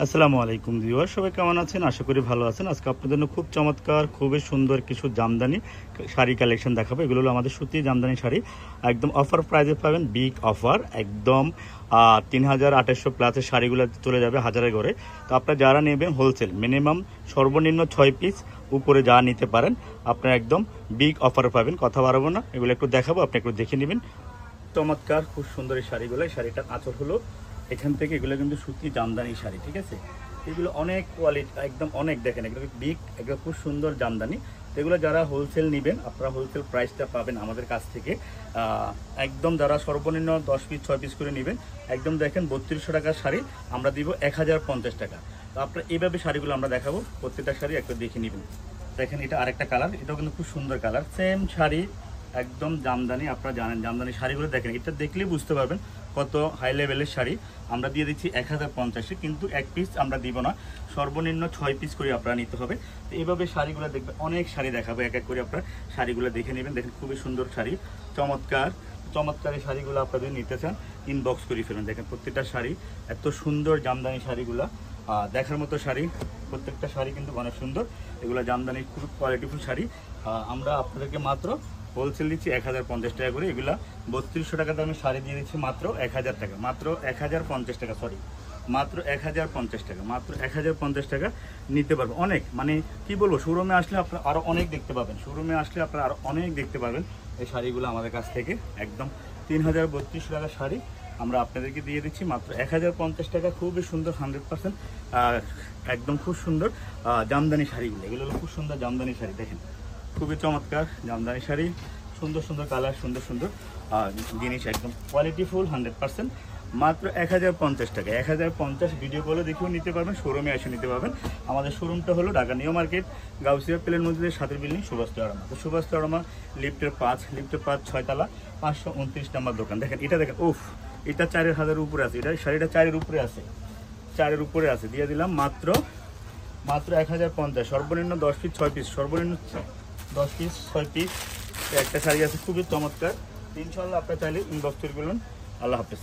আসসালামু আলাইকুম ভিউয়ার, সবাই কেমন আছেন? আশা করি ভালো আছেন। আজকে আপনাদের জন্য খুব চমৎকার, খুবই সুন্দর কিছু জামদানি শাড়ি কালেকশন দেখাবো। এগুলো হলো আমাদের সুতি জামদানি শাড়ি, একদম অফার প্রাইজে পাবেন। বিগ অফার, একদম ৩,৮০০ প্লাসের শাড়িগুলো চলে যাবে হাজারের ঘরে। তো আপনারা যারা নেবেন হোলসেল, মিনিমাম সর্বনিম্ন 6 পিস উপরে যা নিতে পারেন, আপনারা একদম বিগ অফার পাবেন। কথা বাড়াবো না, এগুলো একটু দেখাবো, আপনি একটু দেখে নেবেন। চমৎকার, খুব সুন্দর এই শাড়িগুলো। এই শাড়িটার আঁচল হলো এখান থেকে, এগুলো কিন্তু সুতি জামদানি শাড়ি, ঠিক আছে? এগুলো অনেক কোয়ালিটি, একদম অনেক, দেখেন এগুলো বিগ, এগুলো খুব সুন্দর জামদানি। তো এগুলো যারা হোলসেল নেবেন, আপনারা হোলসেল প্রাইসটা পাবেন আমাদের কাছ থেকে। একদম যারা সর্বনিম্ন 10 পিস 6 পিস করে নেবেন, একদম দেখেন 3200 টাকার শাড়ি আমরা দিব 1050 টাকা। তো আপনারা এইভাবে শাড়িগুলো আমরা দেখাবো, প্রত্যেকটা শাড়ি একটু দেখে নেবেন। দেখেন এটা আরেকটা কালার, এটাও কিন্তু খুব সুন্দর কালার, সেম শাড়ি, একদম জামদানি। আপনারা জানেন জামদানি শাড়িগুলো দেখেন, এটা দেখলেই বুঝতে পারবেন কত হাই লেভেলের শাড়ি। আমরা দিয়ে দিচ্ছি 1050-এ, কিন্তু এক পিস আমরা দিব না, সর্বনিম্ন 6 পিস করে আপনারা নিতে হবে। তো এইভাবে শাড়িগুলো দেখবেন, অনেক শাড়ি দেখাবো, এক এক করে আপনারা শাড়িগুলো দেখে নেবেন। দেখেন খুবই সুন্দর শাড়ি, চমৎকার চমৎকার এই শাড়িগুলো আপনাদের নিতে চান, ইনবক্স করে ফেলুন। দেখেন প্রত্যেকটা শাড়ি এত সুন্দর, জামদানি শাড়িগুলো দেখার মতো শাড়ি, প্রত্যেকটা শাড়ি কিন্তু অনেক সুন্দর। এগুলো জামদানি খুব কোয়ালিটিফুল শাড়ি। আমরা আপনাদেরকে মাত্র হোলসেল দিচ্ছি 1050 টাকা করে। এগুলা 3200 টাকা দামে শাড়ি দিয়ে দিচ্ছি মাত্র 1000 টাকা, মাত্র 1050 টাকা, সরি মাত্র 1050 টাকা, মাত্র 1050 টাকা নিতে পারবেন। অনেক, মানে কি বলবো, শোরুমে আসলে আপনারা আরও অনেক দেখতে পাবেন, শোরুমে আসলে আপনারা আরও অনেক দেখতে পাবেন এই শাড়িগুলো আমাদের কাছ থেকে। একদম 3032 টাকা শাড়ি আমরা আপনাদেরকে দিয়ে দিচ্ছি মাত্র 1050 টাকা। খুবই সুন্দর, 100% একদম খুব সুন্দর জামদানি শাড়িগুলো। এগুলো হলো খুব সুন্দর জামদানি শাড়ি, দেখেন খুবই চমৎকার জামদানি শাড়ি, সুন্দর সুন্দর কালার, সুন্দর সুন্দর জিনিস, একদম কোয়ালিটিফুল 100%। মাত্র 1050 টাকা, 1050। ভিডিও কলে দেখেও নিতে পারবেন, শোরুমে এসে নিতে পারবেন। আমাদের শোরুমটা হলো ঢাকা নিউ মার্কেট, গাউসিয়া প্লেন মসজিদের সাথের বিল্ডিং, সুভাষ টাওয়ারমা। তো সুভাষ টাওয়ারমা লিফটের 5, 6 তলা, 529 নম্বর দোকান। দেখেন এটা, দেখেন উফ, এটা 4000-এর উপরে আছে, এটা শাড়িটা 4-এর উপরে আছে, 4-এর উপরে আছে। দিয়ে দিলাম মাত্র 1050, সর্বনিম্ন 10 পিস 6 পিস, সর্বনিম্ন 10 পিস 6 পিস একটা শাড়ি আছে, খুবই চমৎকার। ইনশাআল্লাহ আপনারা চাইলে ইনবক্স করে বলুন। আল্লাহ হাফেজ।